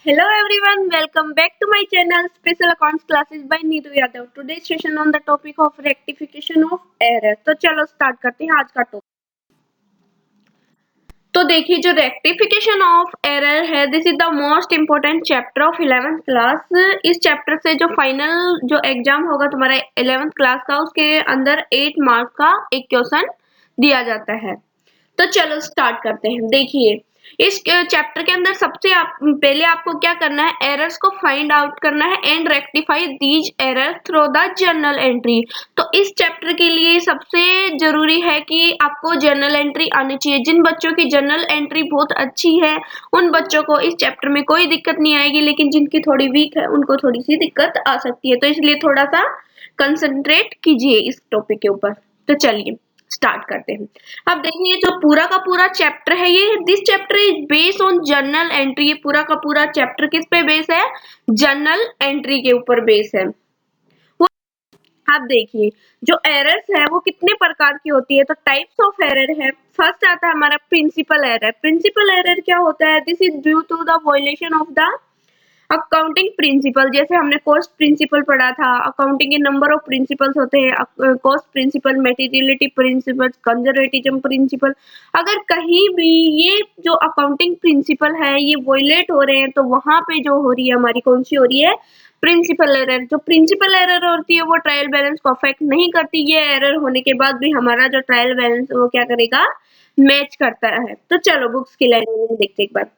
Hello everyone, welcome back to my channel Special Accounts Classes by Neetu Yadav. Today's session on the topic of rectification of error. तो चलो start करते हैं आज का topic. तो देखिए जो रेक्टिफिकेशन ऑफ एरर है, this is the most important chapter of 11th class. इस चैप्टर से जो फाइनल जो एग्जाम होगा तुम्हारा 11th क्लास का, उसके अंदर 8 मार्क्स का एक क्वेश्चन दिया जाता है। तो चलो स्टार्ट करते हैं। देखिए इस चैप्टर के अंदर सबसे पहले आपको क्या करना है, एरर्स को फाइंड आउट करना है and rectify these error through the journal entry. तो इस चैप्टर के लिए सबसे जरूरी है कि आपको जर्नल एंट्री आनी चाहिए। जिन बच्चों की जर्नल एंट्री बहुत अच्छी है उन बच्चों को इस चैप्टर में कोई दिक्कत नहीं आएगी, लेकिन जिनकी थोड़ी वीक है उनको थोड़ी सी दिक्कत आ सकती है। तो इसलिए थोड़ा सा कंसंट्रेट कीजिए इस टॉपिक के ऊपर। तो चलिए स्टार्ट करते हैं। अब देखिए जो पूरा का पूरा चैप्टर है, ये this chapter is based on journal entry. ये पूरा का पूरा चैप्टर किस पे बेस है? जर्नल एंट्री के ऊपर बेस है। अब देखिए जो एरर्स है वो कितने प्रकार की होती है। तो टाइप्स ऑफ एरर है। फर्स्ट आता है हमारा प्रिंसिपल एरर। प्रिंसिपल एरर क्या होता है? This is due to the violation of the accounting principle. जैसे हमने कॉस्ट प्रिंसिपल पढ़ा था, अकाउंटिंग के नंबर ऑफ प्रिंसिपल्स होते हैं, cost principle, materiality principle, conservatism principle. अगर कहीं भी ये जो अकाउंटिंग प्रिंसिपल है ये वॉयलेट हो रहे हैं तो वहां पे जो हो रही है हमारी कौन सी हो रही है? Principle error. जो प्रिंसिपल एरर होती है वो ट्रायल बैलेंस को अफेक्ट नहीं करती। ये एरर होने के बाद भी हमारा जो ट्रायल बैलेंस वो क्या करेगा? मैच करता है। तो चलो बुक्स की लाइन में देखते एक बार।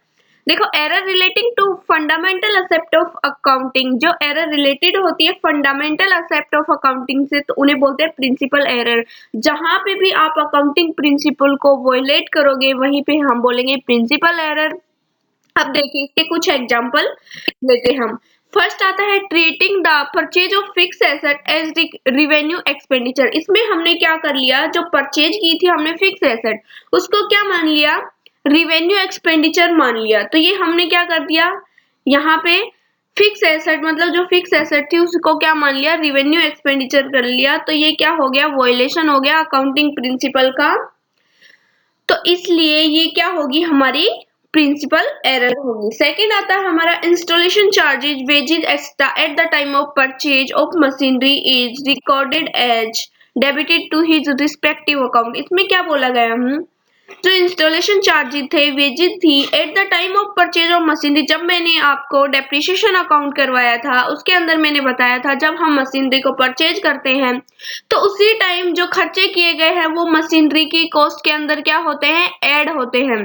देखो error relating to fundamental aspect of accounting. जो एरर रिलेटेड होती है फंडामेंटल एस्पेक्ट ऑफ अकाउंटिंग से, तो उन्हें बोलते हैं प्रिंसिपल एरर। जहां पे भी आप अकाउंटिंग प्रिंसिपल को वॉयलेट करोगे वहीं पे हम बोलेंगे प्रिंसिपल एरर। अब देखिए इसके कुछ एग्जांपल लेते हैं हम। फर्स्ट आता है treating the purchase of fix asset as revenue expenditure. इसमें हमने क्या कर लिया, जो परचेज की थी हमने फिक्स एसेट, उसको क्या मान लिया? रिवेन्यू एक्सपेंडिचर मान लिया। तो ये हमने क्या कर दिया, यहाँ पे फिक्स एसेट मतलब जो फिक्स एसेट थी उसको क्या मान लिया? रिवेन्यू एक्सपेंडिचर कर लिया। तो ये क्या हो गया? वॉयलेशन हो गया अकाउंटिंग प्रिंसिपल का। तो इसलिए ये क्या होगी? हमारी प्रिंसिपल एरर होगी। सेकंड आता है हमारा installation charges wages extra at the time of purchase of machinery is recorded as debited to his respective account. इसमें क्या बोला गया? जो इंस्टॉलेशन चार्जेस थे, वेजेस थी at the time of purchase of machinery, जब मैंने आपको डेप्रिसिएशन अकाउंट करवाया था उसके अंदर मैंने बताया था जब हम मशीनरी को परचेज करते हैं तो उसी टाइम जो खर्चे किए गए हैं वो मशीनरी की कॉस्ट के अंदर क्या होते हैं? ऐड होते हैं।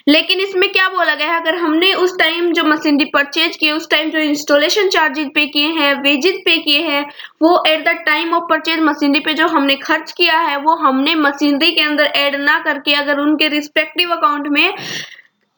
लेकिन इसमें क्या बोला गया है, अगर हमने उस टाइम जो मशीनरी परचेज की उस टाइम जो इंस्टॉलेशन चार्जेस पे किए हैं, वेजेस पे किए हैं, वो eight the time of purchase machinery पे जो हमने खर्च किया है वो हमने मशीनरी के अंदर ऐड ना करके अगर उनके रिस्पेक्टिव अकाउंट में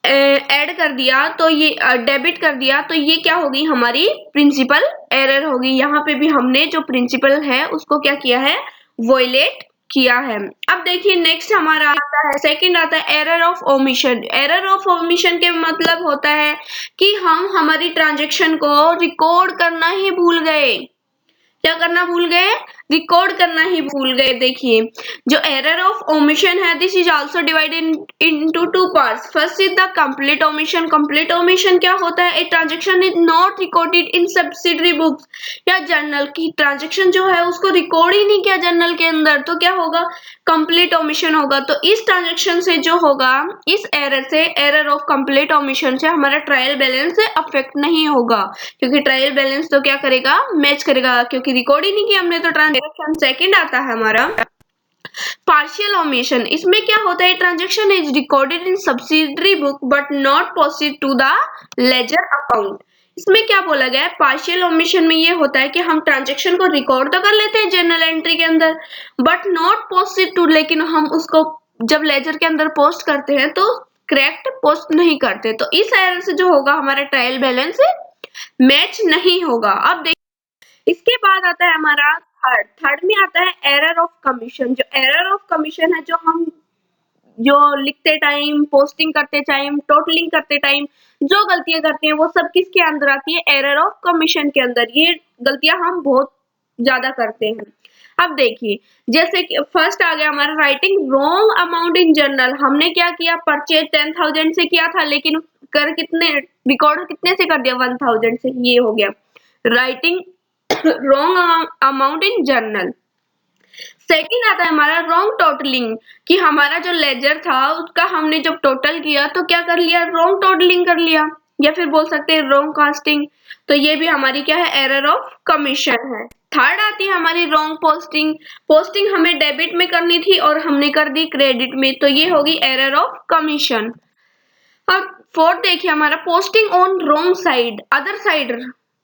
ऐड कर दिया, तो ये डेबिट कर दिया, तो ये क्या होगी? हमारी प्रिंसिपल एरर होगी। यहाँ पे भी हमने जो प्रिंसिपल है उसको क्या किया है? वॉयलेट किया है। अब देखिए नेक्स्ट हमारा आता है, सेकंड आता है error of omission. Error of omission के मतलब होता है कि हम हमारी ट्रांजेक्शन को रिकॉर्ड करना ही भूल गए। क्या करना भूल गए? रिकॉर्ड करना ही भूल गए। देखिए जो एरर ऑफ ओमिशन है, this is also divided into two parts. First is the complete omission. Complete omission क्या होता है? A transaction is not recorded in subsidiary books या जर्नल की ट्रांजेक्शन जो है उसको रिकॉर्ड ही नहीं किया जर्नल के अंदर, तो क्या होगा? कंप्लीट ओमिशन होगा। तो इस ट्रांजेक्शन से जो होगा, इस एरर से, एरर ऑफ कंप्लीट ओमिशन से हमारा ट्रायल बैलेंस अफेक्ट नहीं होगा, क्योंकि ट्रायल बैलेंस तो क्या करेगा? मैच करेगा, क्योंकि रिकॉर्ड ही नहीं किया हमने तो ट्रांजेक्शन। सेकंड आता है हमारा पार्शियल ओमिशन। इसमें क्या होता है? Transaction is recorded in subsidiary book but not posted to the ledger account. इसमें क्या बोला गया है? पार्शियल ओमिशन में ये होता है कि हम ट्रांजेक्शन को रिकॉर्ड तो कर लेते हैं जर्नल एंट्री के अंदर बट नॉट पोस्टेड टू, लेकिन हम उसको जब लेजर के अंदर पोस्ट करते हैं तो करेक्ट पोस्ट नहीं करते। तो इस एरर से जो होगा हमारा ट्रायल बैलेंस मैच नहीं होगा। अब देखिए इसके बाद आता है हमारा थर्ड में आता है एरर ऑफ कमीशन। जो एरर ऑफ कमीशन है, जो हम जो लिखते टाइम, पोस्टिंग करते टाइम, टोटलिंग करते टाइम जो गलतियां करते हैं वो सब किसके अंदर आती है? एरर ऑफ कमीशन के अंदर। ये गलतियां हम बहुत ज्यादा करते हैं। अब देखिए जैसे कि फर्स्ट आ गया हमारा writing wrong amount in journal. हमने क्या किया? परचेज 10,000 से किया था लेकिन रिकॉर्ड कितने से कर दिया 1000 से, ये हो गया writing wrong amount in journal. Second आता है हमारा रॉन्ग टोटलिंग, कि हमारा जो लेजर था उसका हमने जब टोटल किया तो क्या कर लिया, रॉन्ग टोटलिंग कर लिया, या फिर बोल सकते हैं रॉन्ग कास्टिंग। तो ये भी हमारी क्या है, एरर ऑफ कमीशन है। थर्ड आती है हमारी रॉन्ग पोस्टिंग, पोस्टिंग हमें डेबिट में करनी थी और हमने कर दी क्रेडिट में, तो ये होगी एरर ऑफ कमीशन। अब फोर्थ देखिए हमारा posting on wrong side, other side,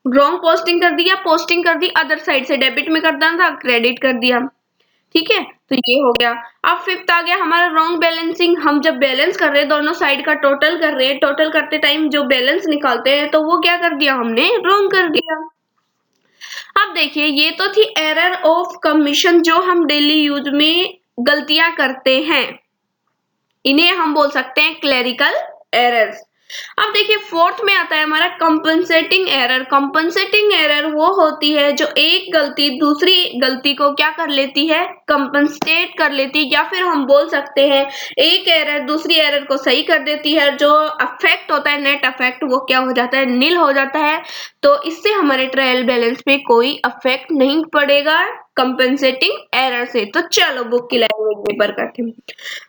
wrong posting कर दिया, पोस्टिंग कर दी अदर साइड से, डेबिट में करना था क्रेडिट कर दिया, ठीक है, तो ये हो गया। अब फिफ्थ आ गया हमारा रॉन्ग बैलेंसिंग, हम जब बैलेंस कर रहे हैं दोनों साइड का टोटल कर रहे हैं, टोटल करते टाइम जो बैलेंस निकालते हैं तो वो क्या कर दिया हमने, रॉन्ग कर दिया। अब देखिए ये तो थी एरर ऑफ कमीशन, जो हम डेली यूज में गलतियां करते हैं, इन्हें हम बोल सकते हैं क्लेरिकल एरर्स। अब देखिए फोर्थ में आता है हमारा कंपनसेटिंग एरर। कंपनसेटिंग एरर वो होती है जो एक गलती दूसरी गलती को क्या कर लेती है, कंपनसेट कर लेती है, या फिर हम बोल सकते हैं एक एरर दूसरी एरर को सही कर देती है, जो अफेक्ट होता है नेट अफेक्ट वो क्या हो जाता है, नील हो जाता है। तो इससे हमारे ट्रायल बैलेंस पे कोई अफेक्ट नहीं पड़ेगा कंपनसेटिंग एरर से। तो चलो बुक की लैंग्वेज में पर करते हैं।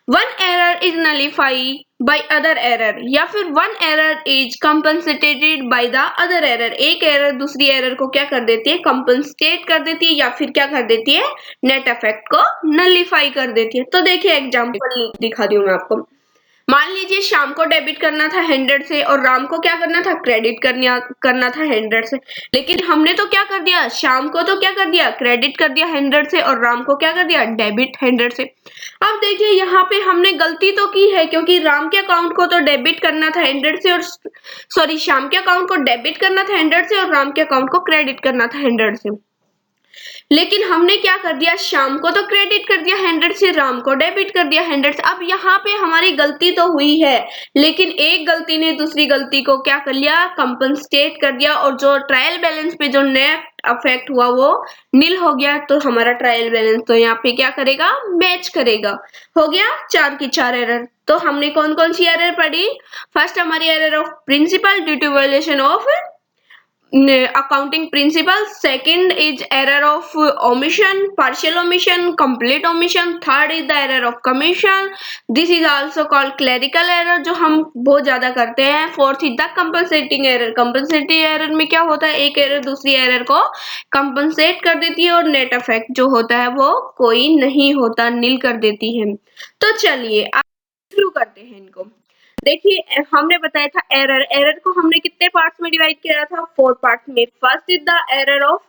One error is nullify by other error, या फिर one error is compensated by the other error, एक एरर दूसरी एरर को क्या कर देती है, कंपनसेट कर देती है, या फिर क्या कर देती है, नेट इफेक्ट को नलिफाई कर देती है। तो देखिए एग्जांपल दिखा दी हूँ मैं आपको। मान लीजिए शाम को डेबिट करना था 100 से और राम को क्या करना था, क्रेडिट करना था 100 से, लेकिन हमने तो क्या कर दिया, शाम को तो क्या कर दिया, क्रेडिट कर दिया 100 से, और राम को क्या कर दिया, डेबिट 100 से। अब देखिए यहाँ पे हमने गलती तो की है, क्योंकि राम के अकाउंट को तो डेबिट करना था 100 से, और सॉरी शाम के अकाउंट को डेबिट करना था 100 से और राम के अकाउंट को क्रेडिट करना था 100 से, लेकिन हमने क्या कर दिया, शाम को तो क्रेडिट कर दिया 100 से, राम को डेबिट कर दिया 100 से। अब यहाँ पे हमारी गलती तो हुई है, लेकिन एक गलती ने दूसरी गलती को क्या कर लिया, कंपनसेट कर दिया, और जो ट्रायल बैलेंस पे जो नेट अफेक्ट हुआ वो नील हो गया। तो हमारा ट्रायल बैलेंस तो यहाँ पे क्या करेगा, मैच करेगा। हो गया 4 की 4 एरर। तो हमने कौन कौन सी एरर पढ़ी, फर्स्ट हमारी error of principle due to violation of accounting principle, second is error of omission, partial omission, complete omission, third is the error of commission, this is also called clerical error जो हम बहुत ज्यादा करते हैं। fourth is the compensating error, compensating error में क्या होता है, एक एरर दूसरी एरर को कंपनसेट कर देती है, और नेट इफेक्ट जो होता है वो कोई नहीं होता, नील कर देती है। तो चलिए शुरू करते हैं इनको। देखिए हमने बताया था एरर को हमने कितने पार्ट्स में डिवाइड किया था, 4 पार्ट्स में। First is the error of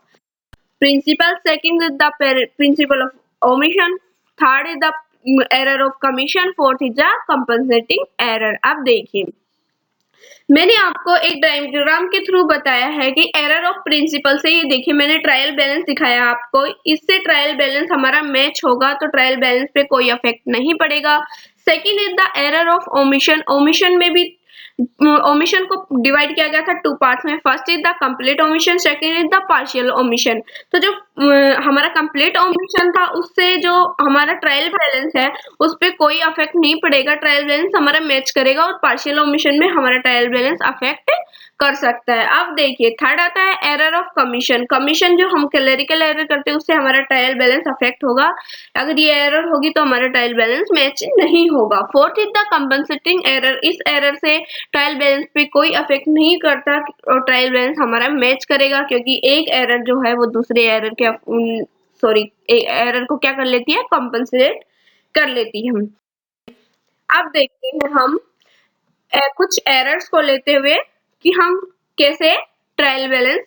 principle, second is the principle of omission, third is the error of commission, fourth is the compensating error. अब देखिए मैंने आपको एक डायग्राम के थ्रू बताया है कि एरर ऑफ प्रिंसिपल से, ये देखिए मैंने ट्रायल बैलेंस दिखाया आपको, इससे ट्रायल बैलेंस हमारा मैच होगा, तो ट्रायल बैलेंस पे कोई इफेक्ट नहीं पड़ेगा। Second is the error of omission, omission में भी ओमिशन को डिवाइड किया गया था 2 पार्ट्स में। First is the complete omission, second is the partial omission. तो जो हमारा कंप्लीट ओमिशन था उससे जो हमारा ट्रायल बैलेंस है उस पर कोई अफेक्ट नहीं पड़ेगा, ट्रायल बैलेंस हमारा मैच करेगा, और पार्शियल ओमिशन में हमारा ट्रायल बैलेंस अफेक्ट कर सकता है। अब देखिए थर्ड आता है एरर ऑफ कमीशन, कमीशन जो हम क्लेरिकल एरर करते हैं उससे हमारा ट्रायल बैलेंस अफेक्ट होगा, अगर ये एरर होगी तो हमारा ट्रायल बैलेंस मैच नहीं होगा। Fourth is the compensating error, इस एरर से ट्रायल बैलेंस पे कोई अफेक्ट नहीं करता और ट्रायल बैलेंस हमारा मैच करेगा, क्योंकि एक एरर जो है वो दूसरे एरर के एक एरर को क्या कर लेती है, कंपनसेट कर लेती है। अब देखते हैं हम कुछ एरर्स को लेते हुए कि हम कैसे ट्रायल बैलेंस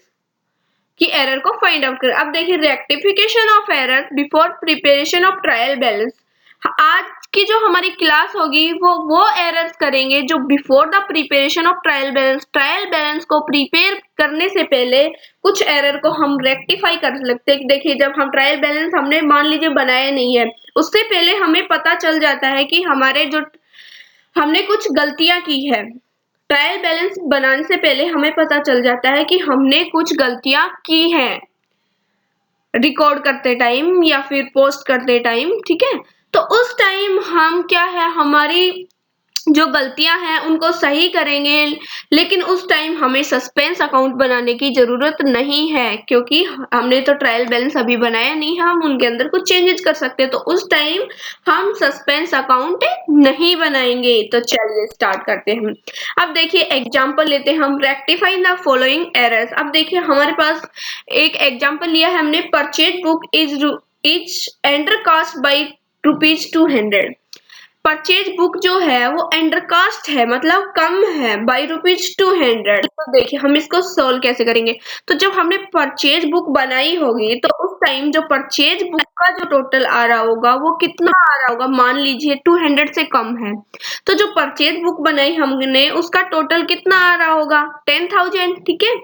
की एरर को फाइंड आउट करें। अब देखिए rectification of error before preparation of trial balance, आज की जो हमारी क्लास होगी वो एरर्स करेंगे जो before the preparation of trial balance, trial balance को प्रिपेयर करने से पहले कुछ एरर को हम रेक्टिफाई कर सकते हैं। देखिए जब हम ट्रायल बैलेंस हमने मान लीजिए बनाया नहीं है, उससे पहले हमें पता चल जाता है कि हमारे जो हमने कुछ गलतियां की है, ट्रायल बैलेंस बनाने से पहले हमें पता चल जाता है कि हमने कुछ गलतियां की हैं रिकॉर्ड करते टाइम या फिर पोस्ट करते टाइम, ठीक है। तो उस टाइम हम क्या है, हमारी जो गलतियां हैं उनको सही करेंगे, लेकिन उस टाइम हमें सस्पेंस अकाउंट बनाने की जरूरत नहीं है, क्योंकि हमने तो ट्रायल बैलेंस अभी बनाया नहीं है, हम उनके अंदर कुछ चेंजेस कर सकते हैं, तो उस टाइम हम सस्पेंस अकाउंट नहीं बनाएंगे। तो चलिए स्टार्ट करते हैं। अब देखिए एग्जांपल लेते हैं हम, रेक्टिफाई द फॉलोइंग एरर्स। अब देखिए हमारे पास एक एग्जांपल लिया है हमने, purchase book is undercast by ₹200। Purchase book जो है वो अंडरकास्ट है, मतलब कम है, बाई ₹200। तो देखिए हम इसको सोल्व कैसे करेंगे। तो जब हमने परचेज बुक बनाई होगी तो उस टाइम जो परचेज बुक का जो टोटल आ रहा होगा वो कितना आ रहा होगा, मान लीजिए 200 से कम है। तो जो परचेज बुक बनाई हमने उसका टोटल कितना आ रहा होगा, 10,000, ठीक है।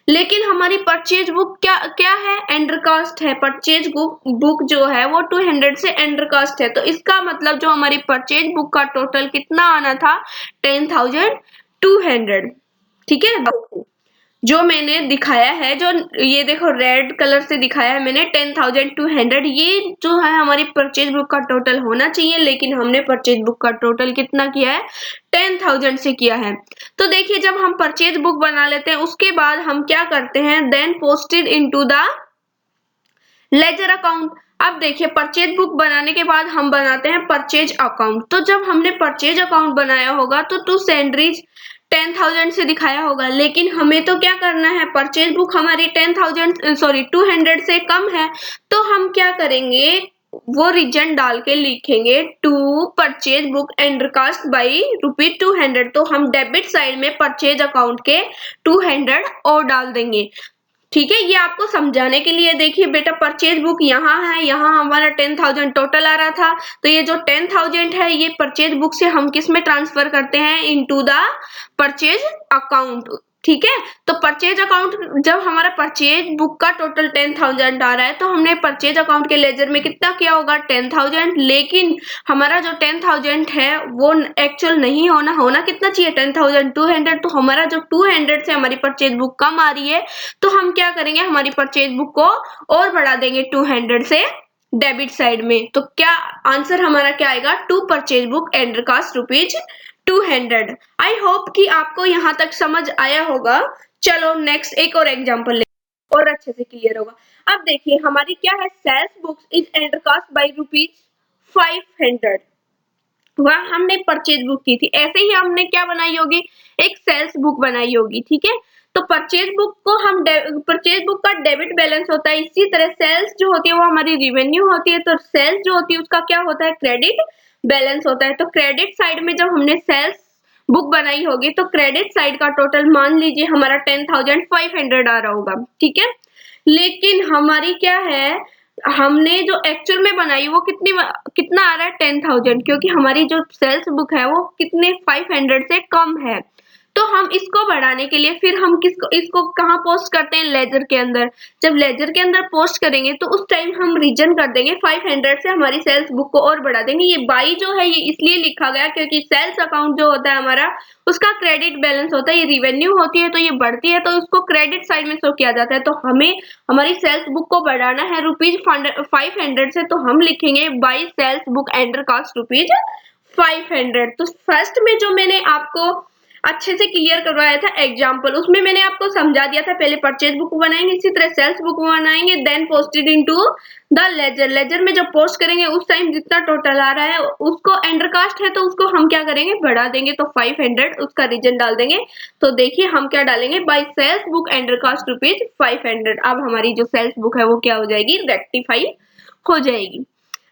लेकिन हमारी परचेज बुक क्या क्या है, अंडरकास्ट है। परचेज बुक जो है वो 200 से अंडरकास्ट है, तो इसका मतलब जो हमारी परचेज बुक का टोटल कितना आना था, 10,200, ठीक है। जो मैंने दिखाया है, जो ये देखो रेड कलर से दिखाया है मैंने 10,200, ये जो है हमारी परचेज बुक का टोटल होना चाहिए, लेकिन हमने परचेज बुक का टोटल कितना किया है, 10,000 से किया है। तो देखिए जब हम परचेज बुक बना लेते हैं उसके बाद हम क्या करते हैं, then posted into the ledger account. अब देखिए परचेज बुक बनाने के बाद हम बनाते हैं परचेज अकाउंट। तो जब हमने परचेज अकाउंट बनाया होगा तो टू सैंडरीज 10,000 से दिखाया होगा, लेकिन हमें तो क्या करना है, परचेज बुक हमारी 200 से कम है, तो हम क्या करेंगे, वो रीजन डाल के लिखेंगे टू परचेज बुक एंडरकास्ट बाई ₹200। तो हम डेबिट साइड में परचेज अकाउंट के 200 और डाल देंगे, ठीक है। ये आपको समझाने के लिए, देखिए बेटा परचेज बुक यहाँ है, यहाँ हमारा 10,000 टोटल आ रहा था, तो ये जो 10,000 है ये परचेज बुक से हम किस में ट्रांसफर करते हैं, इनटू द परचेज अकाउंट, ठीक है। तो परचेज अकाउंट, जब हमारा परचेज बुक का टोटल 10,000 आ रहा है तो हमने परचेज अकाउंट के लेजर में कितना किया होगा, 10,000, लेकिन हमारा जो 10,000 है वो एक्चुअल नहीं होना कितना चाहिए, 10,200। तो हमारा जो 200 से हमारी परचेज बुक कम आ रही है, तो हम क्या करेंगे, हमारी परचेज बुक को और बढ़ा देंगे 200 से डेबिट साइड में। तो क्या आंसर हमारा क्या आएगा, टू परचेज बुक एंडरकास्ट ₹200। आई होप कि आपको यहाँ तक समझ आया होगा। चलो नेक्स्ट एक और एग्जांपल ले और अच्छे से क्लियर होगा। अब देखिए हमारी क्या है, सेल्स बुक्स इज एंडरकास्ट बाई ₹500। वह हमने परचेज बुक की थी, ऐसे ही हमने क्या बनाई होगी, एक सेल्स बुक बनाई होगी, ठीक है। तो परचेज बुक को हम परचेज बुक का डेबिट बैलेंस होता है, इसी तरह सेल्स जो होती है वो हमारी रिवेन्यू होती है, तो सेल्स जो होती है उसका क्या होता है, क्रेडिट बैलेंस होता है। तो क्रेडिट साइड में जब हमने सेल्स बुक बनाई होगी तो क्रेडिट साइड का टोटल मान लीजिए हमारा 10,500 आ रहा होगा, ठीक है। लेकिन हमारी क्या है, हमने जो एक्चुअल में बनाई वो कितना आ रहा है, 10,000, क्योंकि हमारी जो सेल्स बुक है वो कितने 500 से कम है। तो हम इसको बढ़ाने के लिए फिर हम इसको कहाँ पोस्ट करते हैं, लेजर के अंदर। जब लेजर के अंदर पोस्ट करेंगे तो उस टाइम हम रीजन कर देंगे 500 से हमारी सेल्स बुक को और बढ़ा देंगे। ये बाई जो है ये इसलिए लिखा गया क्योंकि सेल्स अकाउंट जो होता है हमारा उसका क्रेडिट बैलेंस होता है, ये रिवेन्यू होती है, तो ये बढ़ती है तो उसको क्रेडिट साइड में शो किया जाता है। तो हमें हमारी सेल्स बुक को बढ़ाना है ₹500 से, तो हम लिखेंगे बाई सेल्स बुक एंडरकास्ट ₹500। तो फर्स्ट में जो मैंने आपको अच्छे से क्लियर करवाया था एग्जाम्पल, उसमें मैंने आपको समझा दिया था, पहले परचेज बुक बनाएंगे, इसी तरह सेल्स बुक बनाएंगे, then posted into the ledger. Ledger में जब पोस्ट करेंगे उस टाइम जितना टोटल आ रहा है उसको एंडरकास्ट है तो उसको हम क्या करेंगे, बढ़ा देंगे, तो 500 उसका रीजन डाल देंगे। तो देखिए हम क्या डालेंगे, बाई सेल्स बुक एंडरकास्ट ₹500। अब हमारी जो सेल्स बुक है वो क्या हो जाएगी, रेक्टिफाई हो जाएगी।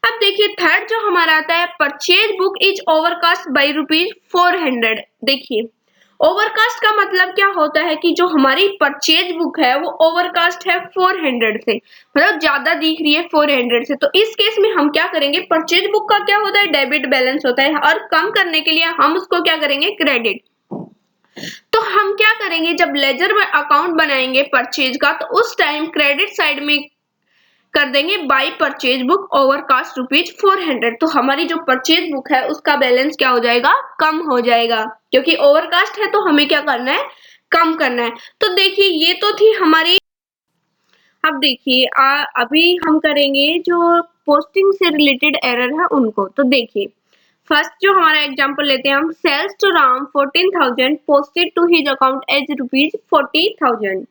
अब देखिए थर्ड जो हमारा आता है, purchase book is overcast by ₹400। देखिए ओवरकास्ट का मतलब क्या होता है कि जो हमारी परचेज बुक है वो ओवरकास्ट है 400 से, मतलब ज्यादा दिख रही है 400 से। तो इस केस में हम क्या करेंगे, परचेज बुक का क्या होता है, डेबिट बैलेंस होता है, और कम करने के लिए हम उसको क्या करेंगे, क्रेडिट। तो हम क्या करेंगे, जब लेजर में अकाउंट बनाएंगे परचेज का तो उस टाइम क्रेडिट साइड में कर देंगे बाई परचेज बुक ओवरकास्ट ₹400। तो हमारी जो परचेज बुक है उसका बैलेंस क्या हो जाएगा, कम हो जाएगा, क्योंकि ओवरकास्ट है तो हमें क्या करना है, कम करना है। तो देखिए ये तो थी हमारी। अब देखिए अभी हम करेंगे जो पोस्टिंग से रिलेटेड एरर है उनको। तो देखिए फर्स्ट जो हमारा एग्जांपल लेते हैं हम, sales to Ram 14,000 posted to his account as rupees 40,000।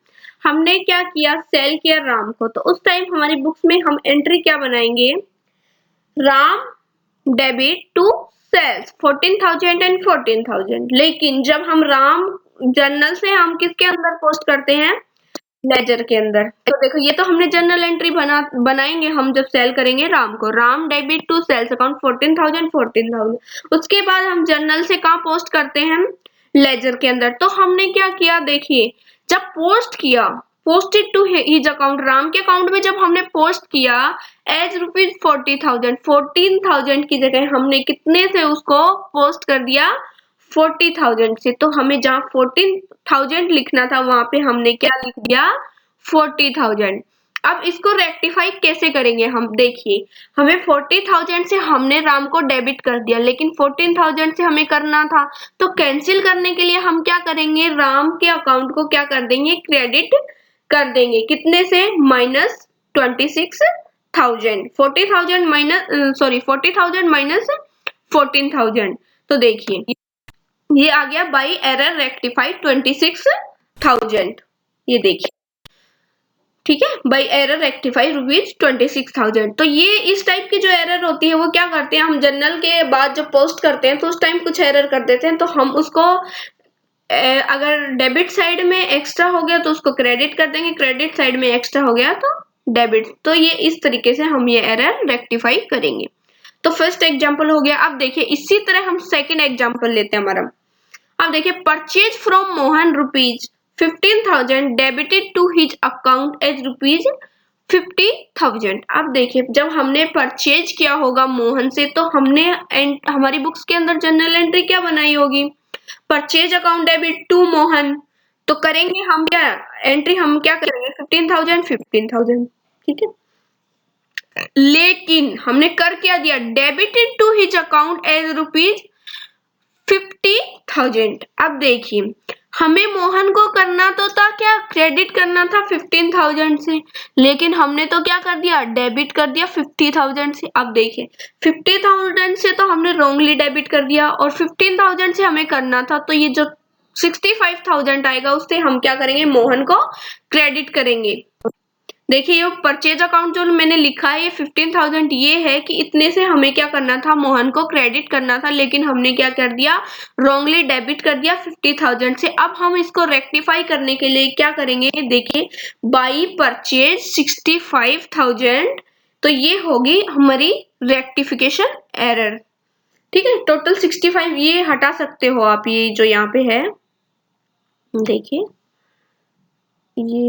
हमने क्या किया, सेल किया राम को, तो उस टाइम हमारी बुक्स में हम एंट्री क्या बनाएंगे, Ram debit to sales 14,000 and 14,000। लेकिन जब हम राम जर्नल से हम किसके अंदर पोस्ट करते हैं, लेजर के अंदर, तो देखो ये तो हमने जर्नल एंट्री बनाएंगे हम जब सेल करेंगे राम को, Ram debit to sales account 14,000। उसके बाद हम जर्नल से कहाँ पोस्ट करते हैं, लेजर के अंदर। तो हमने क्या किया, देखिए जब पोस्ट किया, posted to his account, Ram के अकाउंट में जब हमने पोस्ट किया एज रुपीज 40,000, 14,000 की जगह हमने कितने से उसको पोस्ट कर दिया, 40,000 से। तो हमें जहाँ 14,000 लिखना था वहां पे हमने क्या लिख दिया, 40,000। अब इसको रेक्टिफाई कैसे करेंगे हम, देखिए हमें 40,000 से हमने राम को डेबिट कर दिया, लेकिन 14,000 से हमें करना था, तो कैंसिल करने के लिए हम क्या करेंगे, राम के अकाउंट को क्या कर देंगे, क्रेडिट कर देंगे, कितने से, माइनस 26,000, 40,000 माइनस 40,000 माइनस 14,000। तो देखिए ये आ गया बाई एरर रेक्टिफाइड 26,000, ये देखिए, ठीक है, बाई एरर रेक्टिफाई रुपीज 26,000। तो ये इस टाइप की जो एरर होती है वो क्या करते हैं, हम जर्नल के बाद जब पोस्ट करते हैं तो उस टाइम कुछ एरर कर देते हैं, तो हम उसको अगर डेबिट साइड में एक्स्ट्रा हो गया तो उसको क्रेडिट कर देंगे, क्रेडिट साइड में एक्स्ट्रा हो गया तो डेबिट। तो ये इस तरीके से हम ये एरर रेक्टिफाई करेंगे। तो फर्स्ट एग्जाम्पल हो गया। अब देखिए इसी तरह हम सेकेंड एग्जाम्पल लेते हैं हमारा। अब देखिए purchase from Mohan rupees 15,000 debited to his account as rupees 50,000। अब देखिए जब हमने परचेज किया होगा मोहन से, तो हमने हमारी बुक्स के अंदर जर्नल एंट्री क्या बनाई होगी, purchase account debit to Mohan. तो करेंगे हम क्या, एंट्री हम क्या करेंगे, 15,000, ठीक है। लेकिन हमने कर क्या दिया, debited to his account as rupees 50,000। अब देखिए हमें मोहन को करना तो था क्या, क्रेडिट करना था 15,000 से, लेकिन हमने तो क्या कर दिया, डेबिट कर दिया 50,000 से। अब देखिए 50,000 से तो हमने रॉन्गली डेबिट कर दिया, और 15,000 से हमें करना था, तो ये जो 65,000 आएगा उससे हम क्या करेंगे, मोहन को क्रेडिट करेंगे। देखिए ये परचेज अकाउंट जो मैंने लिखा है ये 15,000 ये है कि इतने से हमें क्या करना था, मोहन को क्रेडिट करना था, लेकिन हमने क्या कर दिया, रॉन्गली डेबिट कर दिया 50,000 से। अब हम इसको रेक्टिफाई करने के लिए क्या करेंगे, देखिए बाई परचेज 65,000, तो ये होगी हमारी रेक्टिफिकेशन एरर, ठीक है। टोटल 65 ये हटा सकते हो आप, ये जो यहाँ पे है देखिए ये